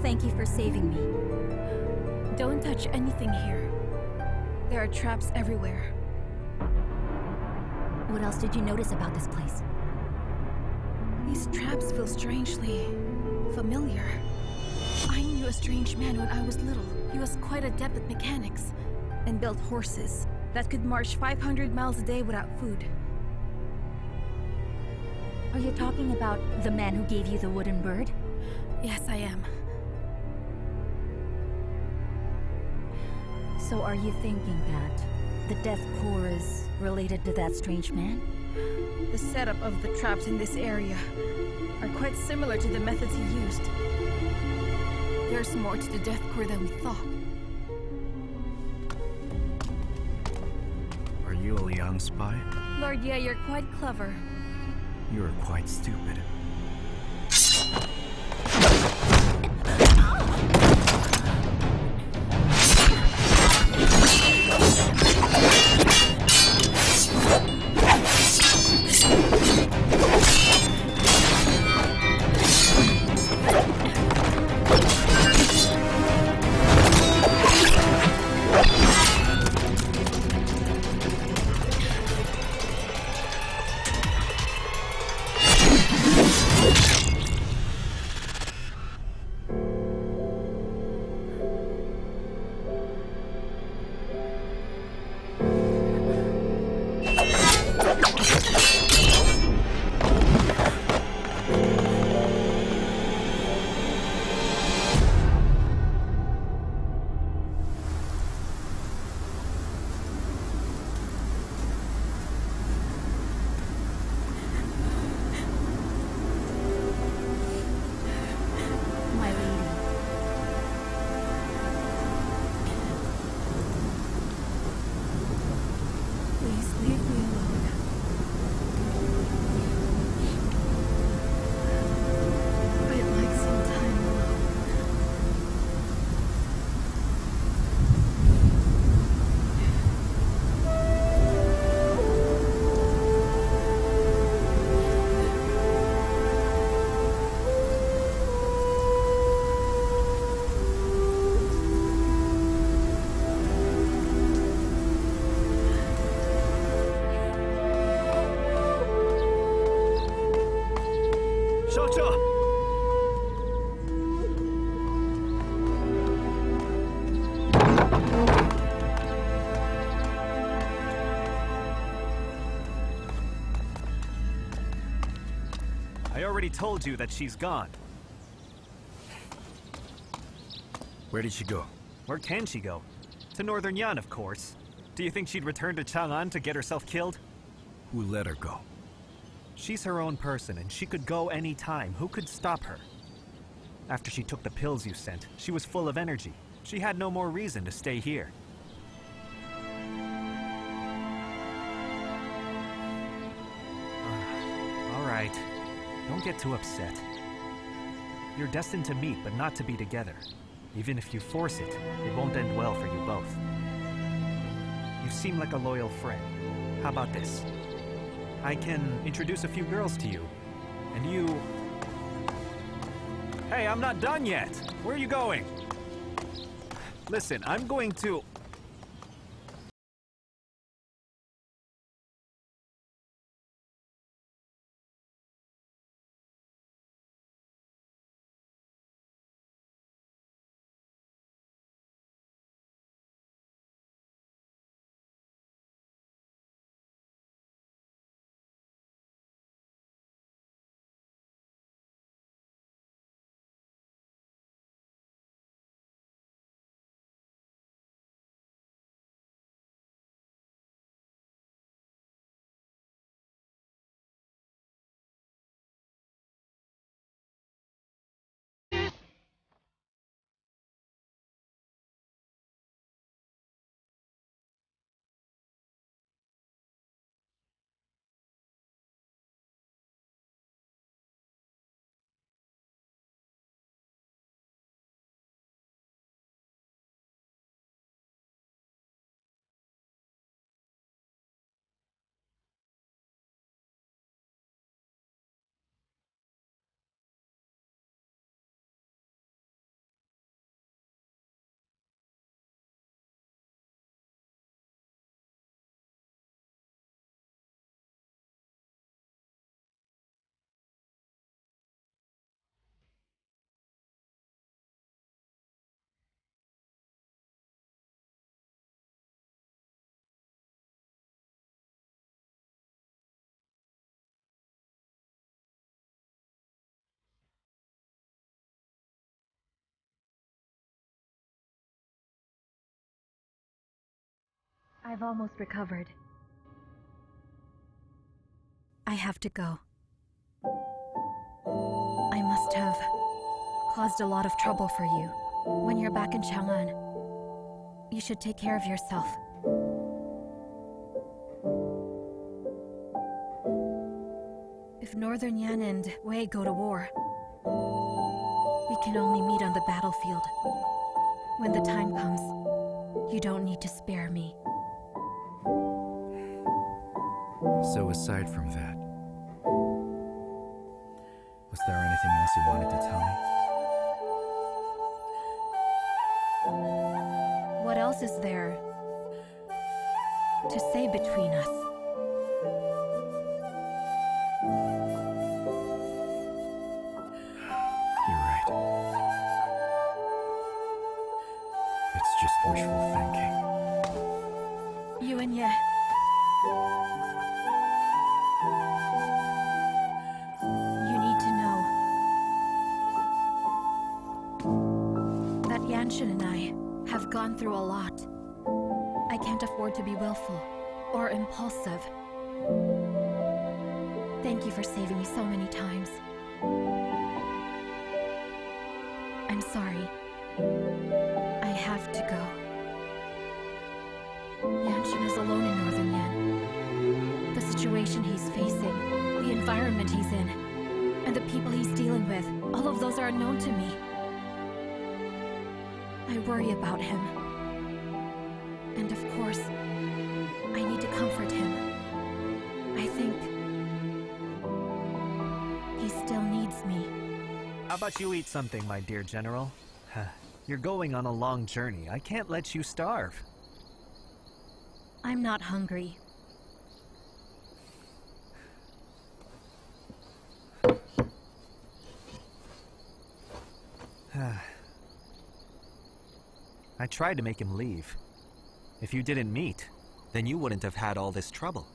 Thank you for saving me. Don't touch anything here. There are traps everywhere. What else did you notice about this place? These traps feel strangely familiar. I knew a strange man when I was little. He was quite adept at mechanics and built horses that could march 500 miles a day without food. Are you talking about the man who gave you the wooden bird? Yes, I am. So are you thinking that the Death Core is related to that strange man? The setup of the traps in this area are quite similar to the methods he used. There's more to the Death Core than we thought. Are you a Liang spy? Lord, yeah, you're quite clever. You're quite stupid. My lady. Please leave me alone. I'd like some time alone. I already told you that she's gone. Where did she go? Where can she go? To Northern Yan, of course. Do you think she'd return to Chang'an to get herself killed? Who let her go? She's her own person, and she could go any time. Who could stop her? After she took the pills you sent, she was full of energy. She had no more reason to stay here. All right. Don't get too upset. You're destined to meet, but not to be together. Even if you force it, it won't end well for you both. You seem like a loyal friend. How about this? I can introduce a few girls to you, and you... Hey, I'm not done yet! Where are you going? Listen, I'm going to... I've almost recovered. I have to go. I must have caused a lot of trouble for you. When you're back in Chang'an, you should take care of yourself. If Northern Yan and Wei go to war, we can only meet on the battlefield. When the time comes, you don't need to spare me. So aside from that, was there anything else you wanted to tell me? What else is there to say between us? You're right. It's just wishful thinking. You and Ye. You need to know that Yanshin and I have gone through a lot. I can't afford to be willful or impulsive. Thank you for saving me so many times. I'm sorry. I have to go. Yanshin is alone in Northern Yan. The situation he's facing, the environment he's in, and the people he's dealing with, all of those are unknown to me. I worry about him. And of course, I need to comfort him. I think he still needs me. How about you eat something, my dear General? You're going on a long journey. I can't let you starve. I'm not hungry. I tried to make him leave. If you didn't meet, then you wouldn't have had all this trouble.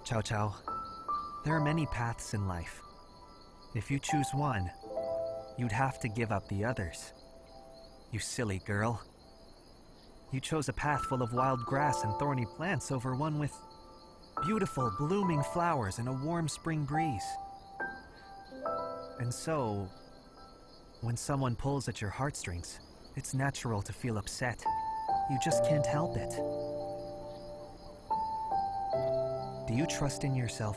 Cao Cao, there are many paths in life. If you choose one, you'd have to give up the others. You silly girl. You chose a path full of wild grass and thorny plants over one with beautiful blooming flowers and a warm spring breeze. And so, when someone pulls at your heartstrings, it's natural to feel upset. You just can't help it. Do you trust in yourself?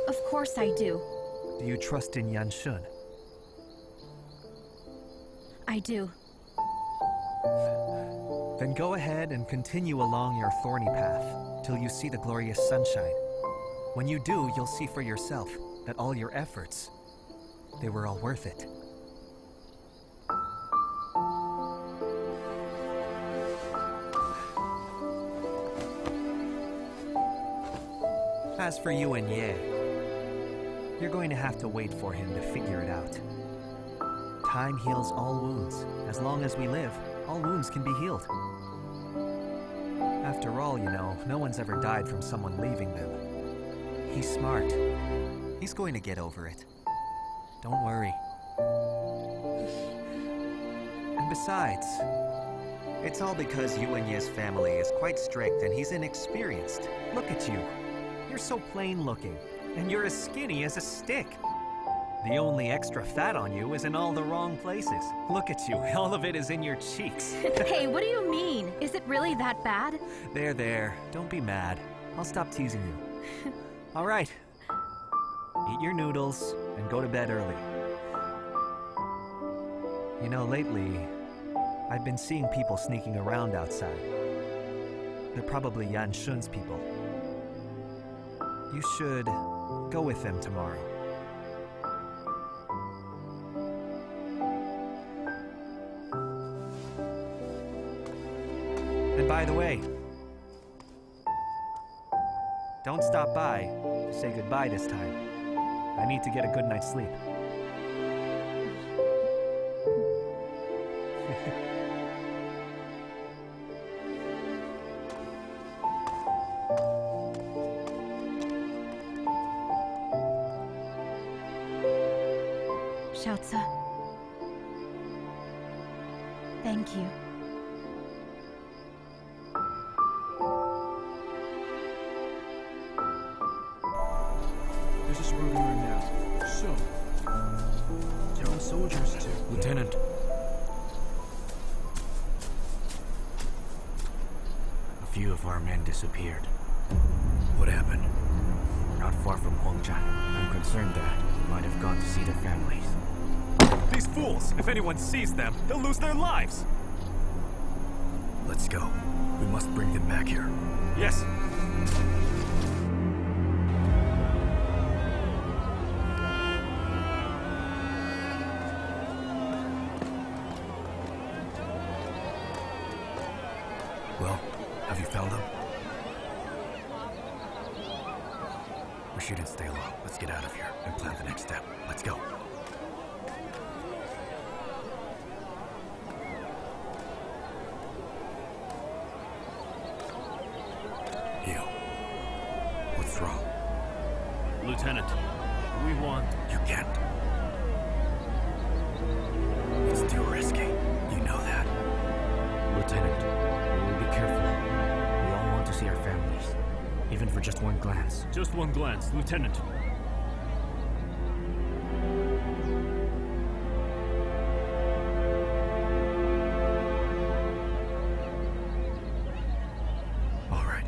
Of course I do. Do you trust in Yanshun? I do. Then go ahead and continue along your thorny path till you see the glorious sunshine. When you do, you'll see for yourself that all your efforts, they were all worth it. As for you and Ye, you're going to have to wait for him to figure it out. Time heals all wounds. As long as we live, all wounds can be healed. After all, you know, no one's ever died from someone leaving them. He's smart. He's going to get over it. Don't worry. And besides, it's all because you and Ye's family is quite strict and he's inexperienced. Look at you. You're so plain looking, and you're as skinny as a stick. The only extra fat on you is in all the wrong places. Look at you, all of it is in your cheeks. Hey, what do you mean? Is it really that bad? There, don't be mad. I'll stop teasing you. All right, eat your noodles and go to bed early. You know, lately, I've been seeing people sneaking around outside. They're probably Yan Shun's people. You should go with them tomorrow. And by the way, don't stop by to say goodbye this time. I need to get a good night's sleep. Thank you. This is where we are now. So, town soldiers too. Lieutenant. A few of our men disappeared. What happened? Not far from Hongjian. I'm concerned that they might have gone to see their families. These fools! If anyone sees them, they'll lose their lives! Let's go. We must bring them back here. Yes! Well, have you found them? We shouldn't stay long. Let's get out of here and plan the next step. Let's go. You. What's wrong? Lieutenant, we want... You can't. It's too risky. You know that. Lieutenant, we will be careful. We all want to see our families, even for just one glance. Just one glance, Lieutenant. All right.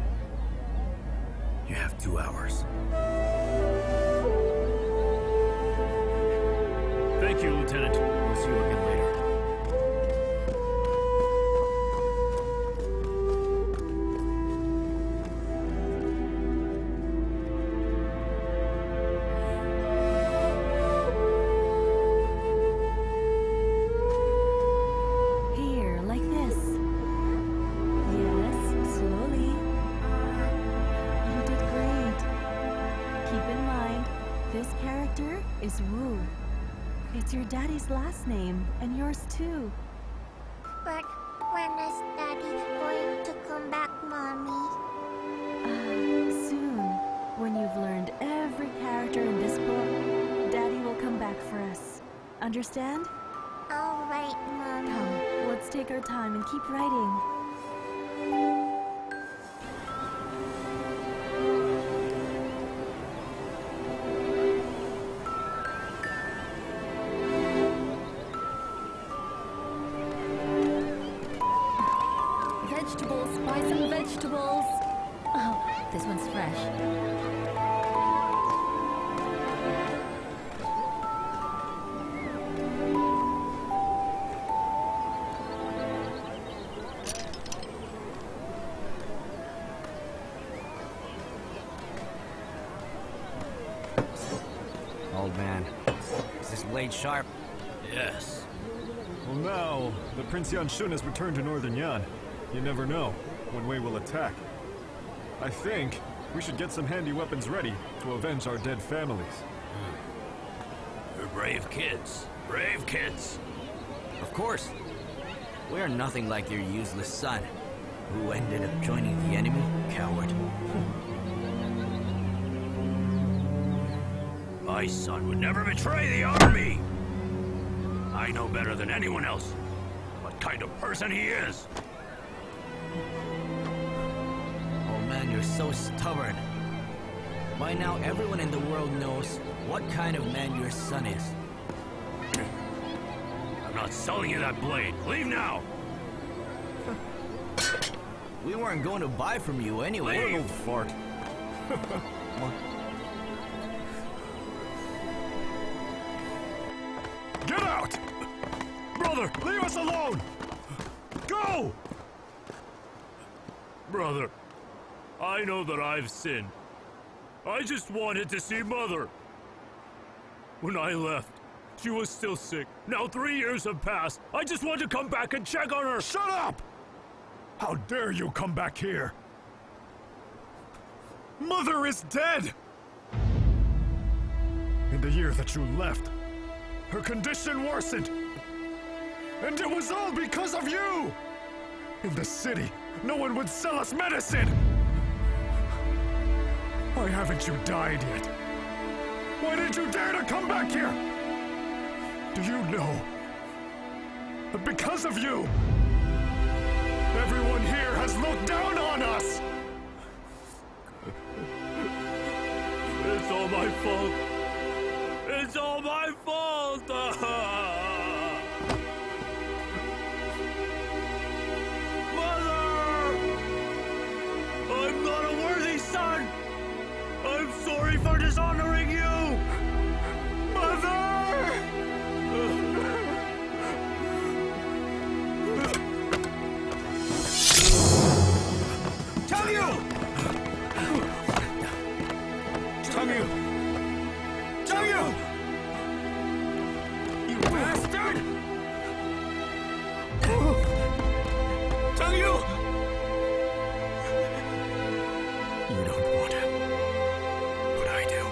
You have 2 hours. Thank you, Lieutenant. We'll see you again later. Here, like this. Yes, slowly. You did great. Keep in mind, this character is Wu. It's your daddy's last name, and yours too. But when is Daddy going to come back, Mommy? Soon, when you've learned every character in this book, Daddy will come back for us. Understand? All right, Mommy. Come, let's take our time and keep writing. Vegetables, buy some vegetables. Oh, this one's fresh. Old man, is this blade sharp? Yes. Well, now the Prince Yanshun has returned to Northern Yan. You never know when Wei will attack. I think we should get some handy weapons ready to avenge our dead families. You're brave kids. Brave kids. Of course. We are nothing like your useless son, who ended up joining the enemy, coward. My son would never betray the army! I know better than anyone else what kind of person he is. Oh man, you're so stubborn. By now, everyone in the world knows what kind of man your son is. I'm not selling you that blade. Leave now! We weren't going to buy from you anyway. What an old fart. Get out! Brother, leave us alone! Go! Brother, I know that I've sinned. I just wanted to see Mother. When I left, she was still sick. Now 3 years have passed. I just want to come back and check on her. Shut up! How dare you come back here? Mother is dead! In the year that you left, her condition worsened. And it was all because of you! In the city, no one would sell us medicine! Why haven't you died yet? Why did you dare to come back here? Do you know Because of you! Everyone here has looked down on us! It's all my fault. It's all my fault! Mother! I'm not a worthy son! I'm sorry for dishonoring you! Mother! You bastard! You don't want him, but I do.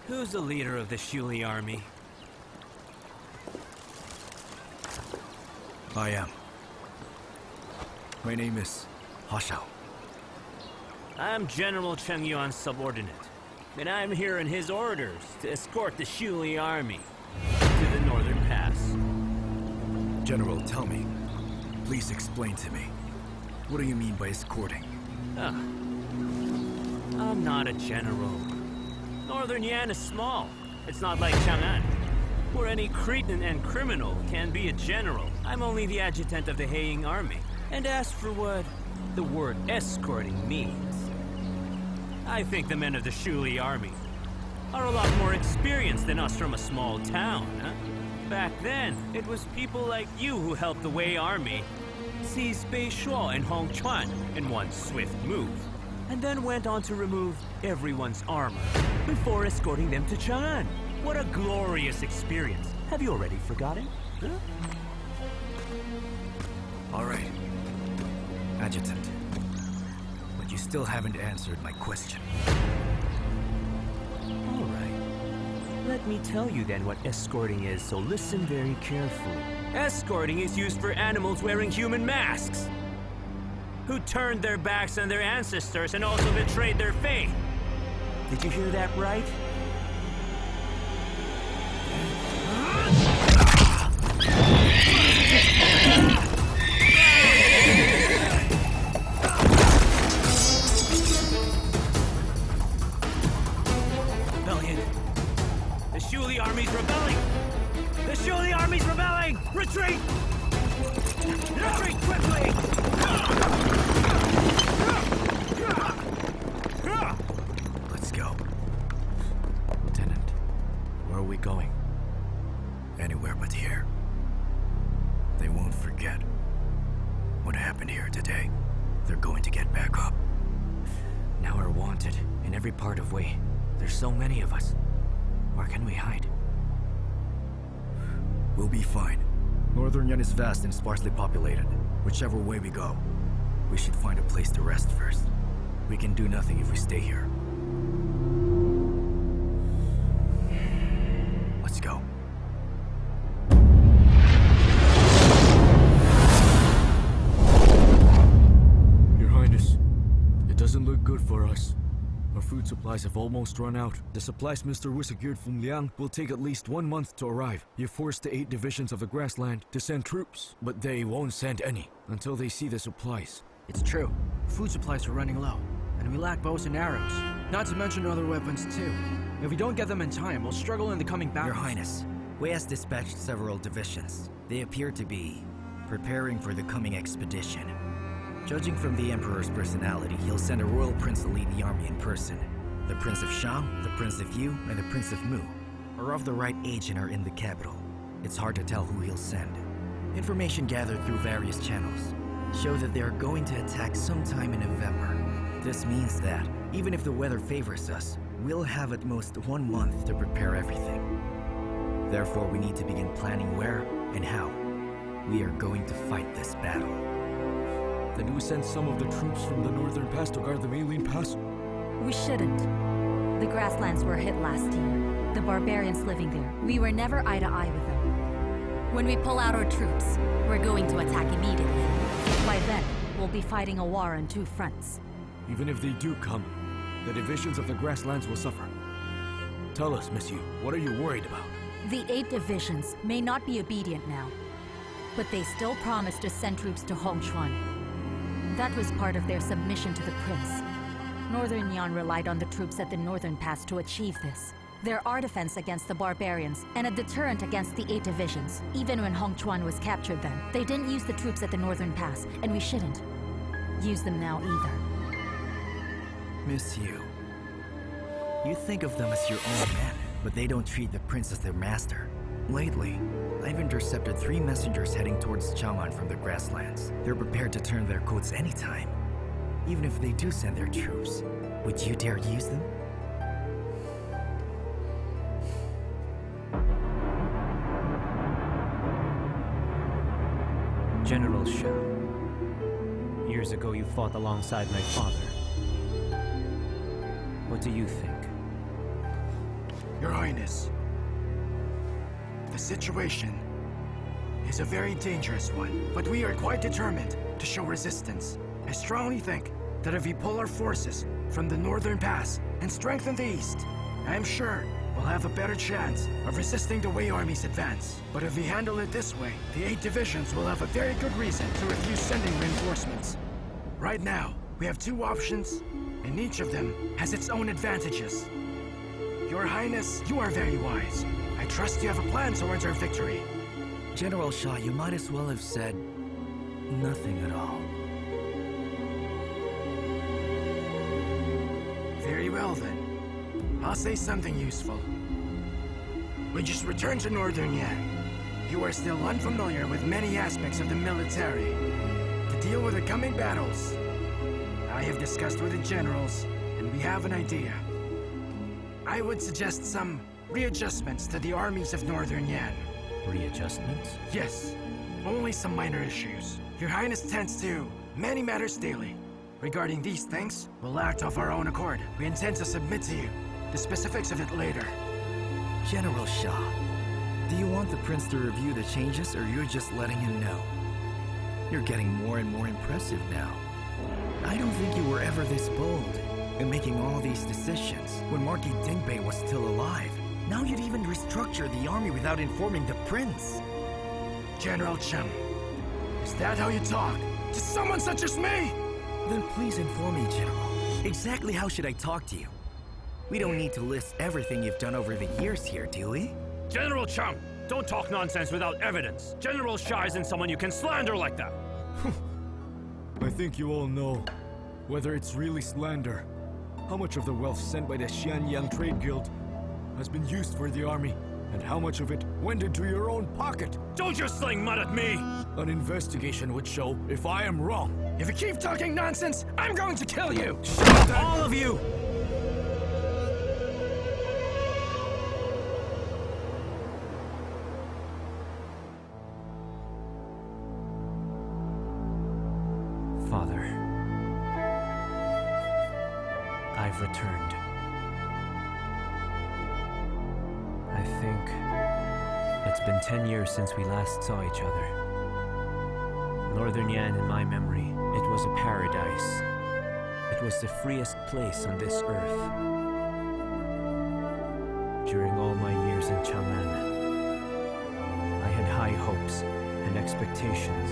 Who's the leader of the Shuli army? I am. My name is Qiao. I'm General Cheng Yuan's subordinate, and I'm here in his orders to escort the Shuli army to the northern pass. General, tell me. Please explain to me. What do you mean by escorting? I'm not a general. Northern Yan is small. It's not like Chang'an, where any cretin and criminal can be a general. I'm only the adjutant of the Heiying army. And as for what the word escorting means, I think the men of the Shuli army are a lot more experienced than us from a small town, huh? Back then, it was people like you who helped the Wei army seize Beishuo and Hongchuan in one swift move, and then went on to remove everyone's armor before escorting them to Chang'an. What a glorious experience. Have you already forgotten? Huh? All right. Adjutant. But you still haven't answered my question. All right. Let me tell you then what escorting is, so listen very carefully. Escorting is used for animals wearing human masks, who turned their backs on their ancestors and also betrayed their faith. Did you hear that right? Rebellion. The Shuli army's rebelling! The Shuli army's rebelling! Retreat! Retreat quickly! Let's go. Lieutenant, where are we going? Anywhere but here. They won't forget what happened here today. They're going to get back up. Now we're wanted in every part of Wei. There's so many of us. Where can we hide? We'll be fine. Northern Yan is vast and sparsely populated. Whichever way we go, we should find a place to rest first. We can do nothing if we stay here. Let's go. Your Highness, it doesn't look good for us. Our food supplies have almost run out. The supplies Mr. Wu secured from Liang will take at least 1 month to arrive. You forced the 8 divisions of the grassland to send troops, but they won't send any until they see the supplies. It's true. Food supplies are running low, and we lack bows and arrows. Not to mention other weapons too. If we don't get them in time, we'll struggle in the coming battles. Your Highness, Wei has dispatched several divisions. They appear to be preparing for the coming expedition. Judging from the Emperor's personality, he'll send a royal prince to lead the army in person. The Prince of Shang, the Prince of Yu, and the Prince of Mu are of the right age and are in the capital. It's hard to tell who he'll send. Information gathered through various channels show that they are going to attack sometime in November. This means that, even if the weather favors us, we'll have at most 1 month to prepare everything. Therefore, we need to begin planning where and how we are going to fight this battle. Then we send some of the troops from the northern pass to guard the Maylene Pass? We shouldn't. The grasslands were hit last year. The barbarians living there. We were never eye to eye with them. When we pull out our troops, we're going to attack immediately. By then, we'll be fighting a war on two fronts. Even if they do come, the divisions of the grasslands will suffer. Tell us, monsieur, what are you worried about? The 8 divisions may not be obedient now, but they still promised to send troops to Hongchuan. That was part of their submission to the prince. Northern Yan relied on the troops at the northern pass to achieve this. They're our defense against the barbarians, and a deterrent against the 8 divisions. Even when Hongchuan was captured then, they didn't use the troops at the northern pass, and we shouldn't use them now either. Monsieur, you think of them as your own men, but they don't treat the prince as their master. Lately, I've intercepted 3 messengers heading towards Chang'an from the grasslands. They're prepared to turn their coats anytime. Even if they do send their troops, would you dare use them? General Zhao, years ago you fought alongside my father. What do you think? Your Highness, the situation is a very dangerous one, but we are quite determined to show resistance. I strongly think that if we pull our forces from the northern pass and strengthen the east, I am sure we'll have a better chance of resisting the Wei army's advance. But if we handle it this way, the 8 divisions will have a very good reason to refuse sending reinforcements. Right now, we have 2 options, and each of them has its own advantages. Your Highness, you are very wise. I trust you have a plan towards our victory. General Shaw, you might as well have said nothing at all. Very well then. I'll say something useful. We just returned to Northern Yan. You are still unfamiliar with many aspects of the military. To deal with the coming battles, I have discussed with the generals, and we have an idea. I would suggest some readjustments to the armies of Northern Yan. Readjustments? Yes, only some minor issues. Your Highness tends to many matters daily. Regarding these things, we'll act of our own accord. We intend to submit to you the specifics of it later. General Shaw, do you want the prince to review the changes, or you're just letting him know? You're getting more and more impressive now. I don't think you were ever this bold in making all these decisions when Marquis Dingbei was still alive. Now you'd even restructure the army without informing the prince. General Chen, is that how you talk to someone such as me? Then please inform me, General. Exactly how should I talk to you? We don't need to list everything you've done over the years here, do we? General Chung, don't talk nonsense without evidence. General Shah isn't someone you can slander like that. I think you all know whether it's really slander. How much of the wealth sent by the Xianyang Trade Guild has been used for the army, and how much of it went into your own pocket? Don't just sling mud at me! An investigation would show if I am wrong. If you keep talking nonsense, I'm going to kill you! All of you! Father, I've returned. I think it's been 10 years since we last saw each other. Northern Yan, in my memory, it was a paradise. It was the freest place on this earth. During all my years in Chang'an, I had high hopes and expectations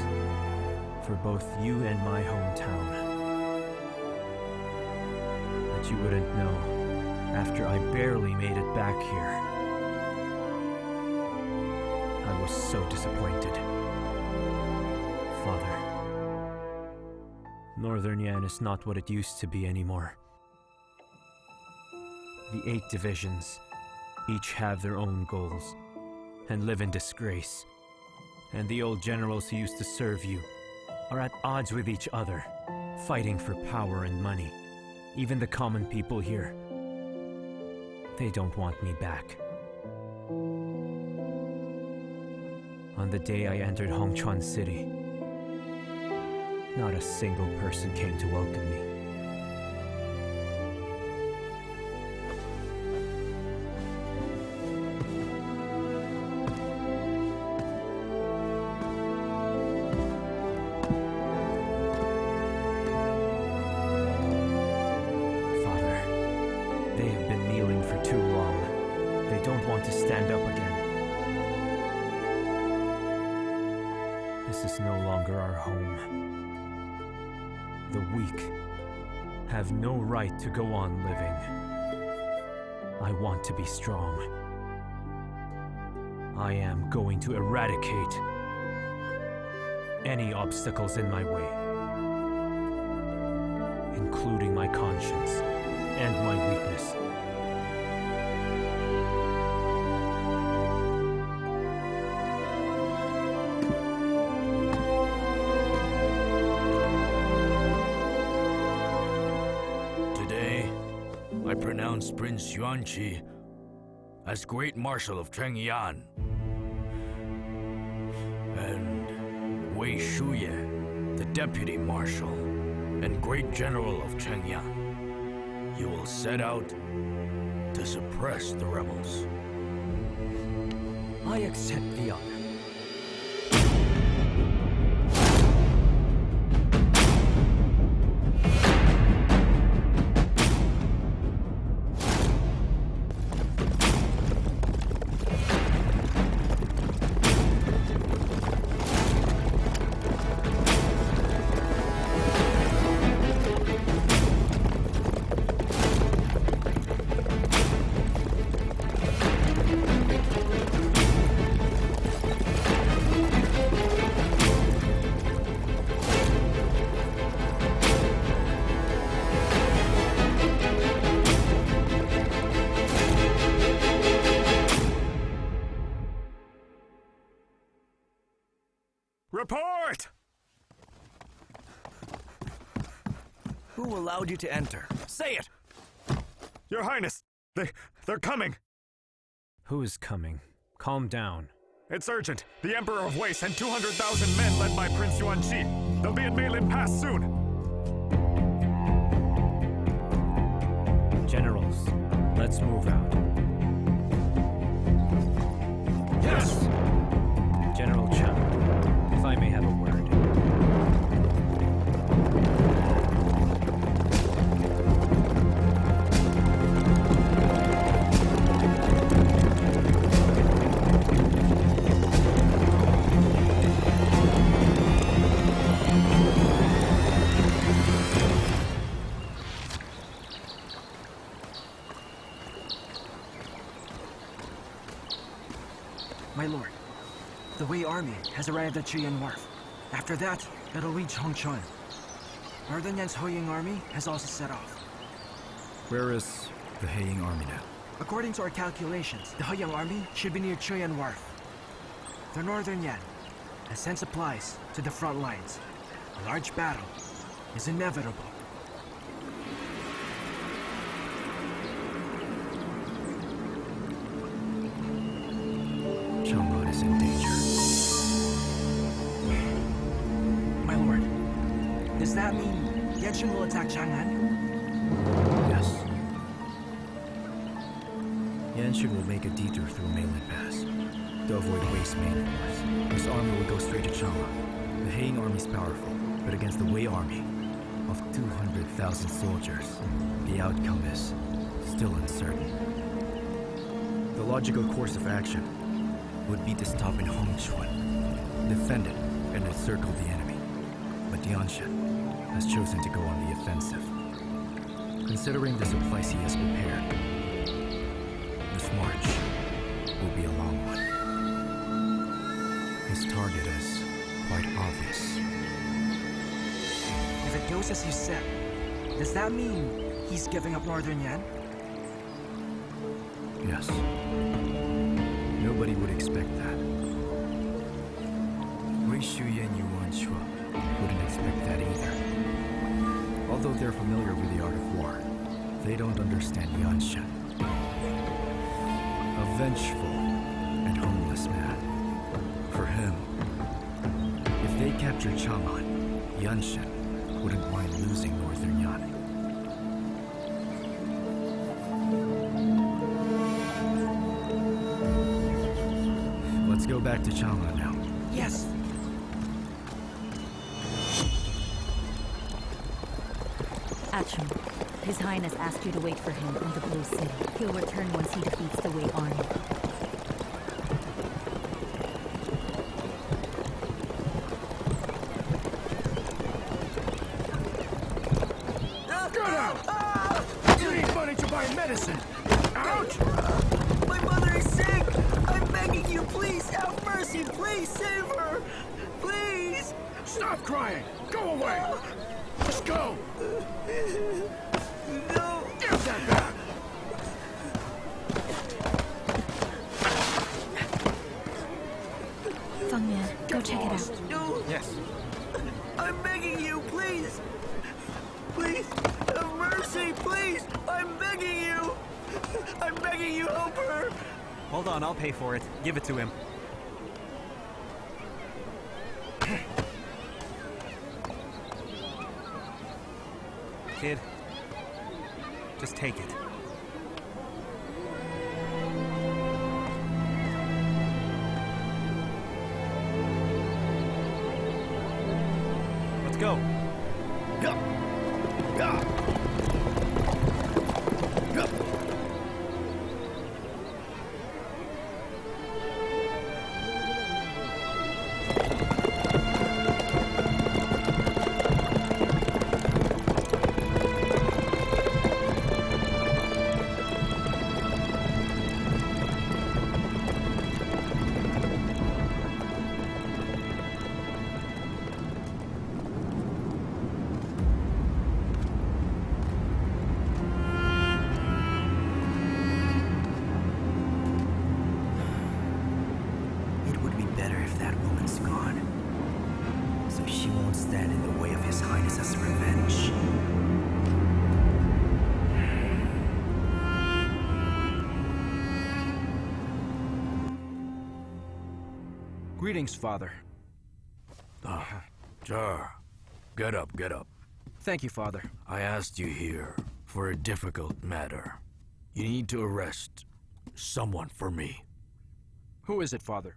for both you and my hometown. But you wouldn't know, after I barely made it back here, I was so disappointed. Father, Northern Yan is not what it used to be anymore. The 8 divisions each have their own goals and live in disgrace. And the old generals who used to serve you are at odds with each other, fighting for power and money. Even the common people here, they don't want me back. On the day I entered Hongchuan City, not a single person came to welcome me. Father, they have been kneeling for too long. They don't want to stand up again. This is no longer our home. The weak have no right to go on living. I want to be strong. I am going to eradicate any obstacles in my way, including my conscience and my weakness. I pronounce Prince Yuanqi as Great Marshal of Chengyan, and Wei Shuye, the Deputy Marshal and Great General of Chengyan. You will set out to suppress the rebels. I accept the honor. Report! Who allowed you to enter? Say it! Your Highness, they're coming! Who is coming? Calm down. It's urgent. The Emperor of Wei sent 200,000 men led by Prince Yuanqi. They'll be at Meilin Pass soon. Generals, let's move out. Yes! General Chen, if I may have a word. My lord, the Wei army has arrived at Chuyan Wharf. After that, it'll reach Hongchuan. Northern Yan's Hoying army has also set off. Where is the Heiying army now? According to our calculations, the Hoying army should be near Chuyan Wharf. The Northern Yan has sent supplies to the front lines. A large battle is inevitable. Chang'an is in danger. My lord, does that mean Yanqun will attack Chang'an? Yes. Yanqun will make a detour through Meilin Pass to avoid Wei's main force. His army will go straight to Chang'an. The Heiying army is powerful, but against the Wei army of 200,000 soldiers, the outcome is still uncertain. The logical course of action would be to stop in Hongchuan, defend it, and encircle the enemy. But Yanqun has chosen to go on the offensive. Considering the supplies he has prepared, this march will be a long one. His target is quite obvious. If it goes as you said, does that mean he's giving up Northern Yan? Yes. Nobody would expect that. Wei Shuye and Yuan Shua wouldn't expect that either. Although they're familiar with the art of war, they don't understand Yanqun. A vengeful and homeless man. For him, capture Chang'an, Yunshin wouldn't mind losing Northern Yan. Let's go back to Chang'an now. Yes. Achum, His Highness asked you to wait for him in the Blue City. He'll return once he defeats the Wei army. Get out! You need money to buy medicine! Out! My mother is sick! I'm begging you, please have mercy! Please save her! Please! Stop crying! Go away! Just go! No! Give that back! Feng Man, go check it out. No! Yes. I'm begging you, please! Please, have mercy, please! I'm begging you! I'm begging you, help her! Hold on, I'll pay for it. Give it to him. Kid, just take it. Let's go. It would be better if that woman's gone, so she won't stand in the way of His Highness's revenge. Greetings, Father. Jar, get up, get up. Thank you, Father. I asked you here for a difficult matter. You need to arrest someone for me. Who is it, Father?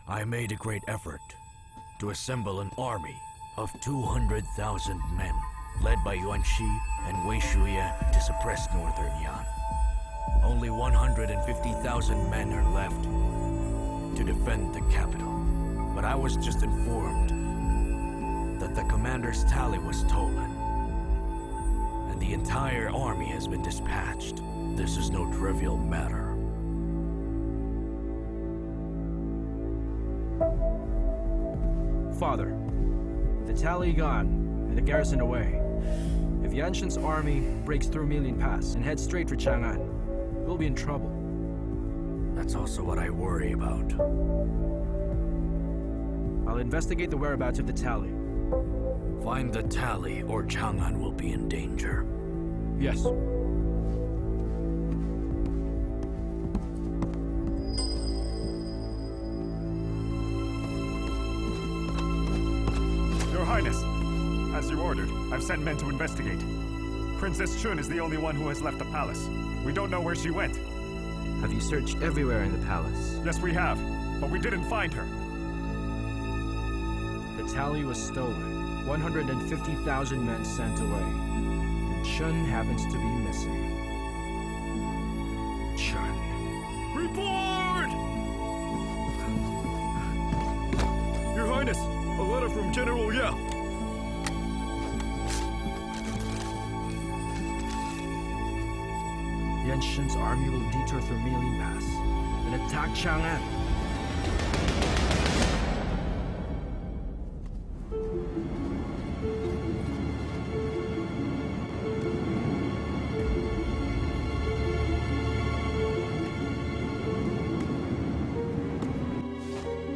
I made a great effort to assemble an army of 200,000 men, led by Yuan Shi and Wei Shuyan to suppress Northern Yan. Only 150,000 men are left to defend the capital. But I was just informed that the commander's tally was stolen, and the entire army has been dispatched. This is no trivial matter. Father, with the tally gone and the garrison away, if Yanshin's army breaks through Million Pass and heads straight for Chang'an, we'll be in trouble. That's also what I worry about. I'll investigate the whereabouts of the tally. Find the tally, or Chang'an will be in danger. Yes. Your Highness, as you ordered, I've sent men to investigate. Princess Chun is the only one who has left the palace. We don't know where she went. Have you searched everywhere in the palace? Yes, we have, but we didn't find her. The tally was stolen. 150,000 men sent away. And Chun happens to be missing. Chun. Report! Your Highness, a letter from General Yao. Yanshin's army will detour through Million Pass and attack Chang'an.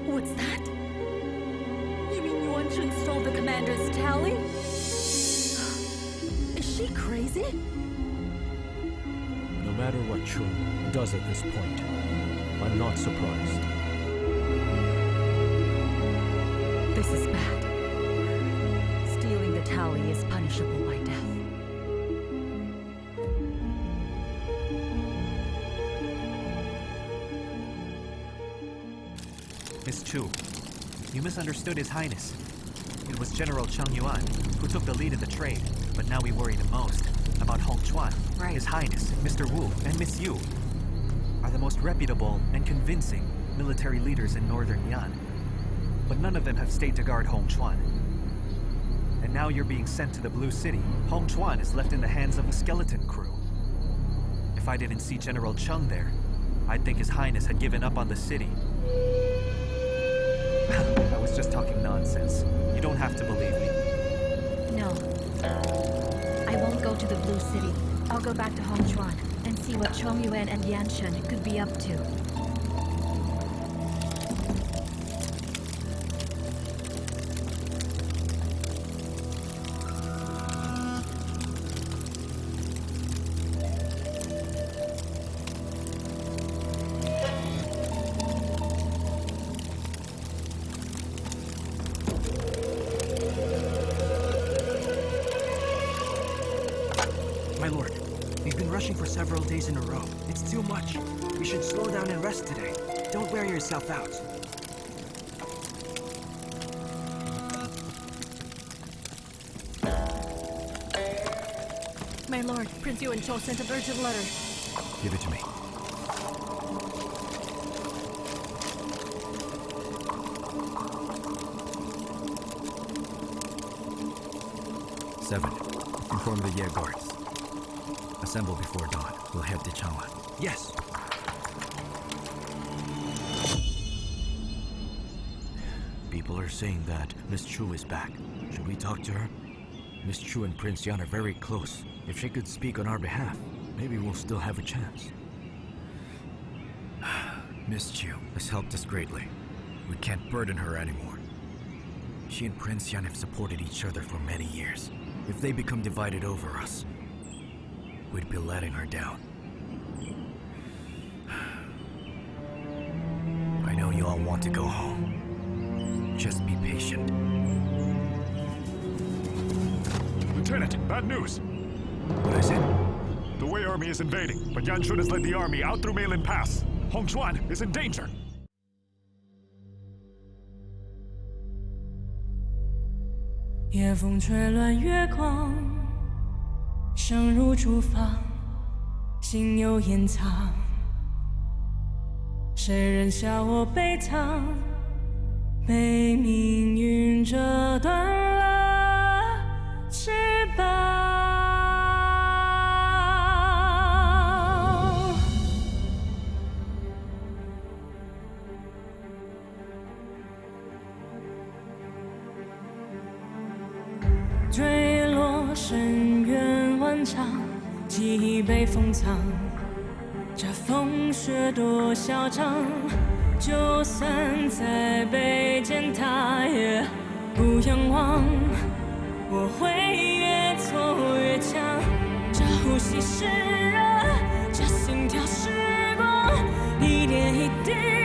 What's that? You mean Yuan Chun stole the commander's tally? Is she crazy? No matter what Chun does at this point, I'm not surprised. This is bad. Stealing the tally is punishable by death. Miss Chu, you misunderstood His Highness. It was General Cheng Yuan who took the lead in the trade, but now we worry the most about Hong Chuan. Right. His Highness, Mr. Wu, and Miss Yu are the most reputable and convincing military leaders in northern Yan. But none of them have stayed to guard Hong Chuan. And now you're being sent to the Blue City. Hong Chuan is left in the hands of a skeleton crew. If I didn't see General Cheng there, I'd think His Highness had given up on the city. I was just talking nonsense. You don't have to believe me. No. I won't go to the Blue City. I'll go back to Hongchuan and see what Chong Yuan and Yan Shen could be up to. My lord, we've been rushing for several days in a row. It's too much. We should slow down and rest today. Don't wear yourself out. My lord, Prince Yuan Chou sent an urgent letter. Give it to me. Seven. Inform the Ye guards. Assemble before dawn. We'll head to Chang'an. Yes. People are saying that Miss Chu is back. Should we talk to her? Miss Chu and Prince Yan are very close. If she could speak on our behalf, maybe we'll still have a chance. Miss Chu has helped us greatly. We can't burden her anymore. She and Prince Yan have supported each other for many years. If they become divided over us, we'd be letting her down. I know you all want to go home. Just be patient. Lieutenant, bad news. What is it? The Wei army is invading, but Yan Shun has led the army out through Meilin Pass. Hong Chuan is in danger. 夜风吹乱月光，声如竹房，心有掩藏。谁人笑我悲叹，被命运折断了翅膀。 坠落深渊万丈，记忆被封藏。这风雪多嚣张，就算再被践踏，也不仰望。我会越挫越强，这呼吸是热，这心跳是光，一点一滴。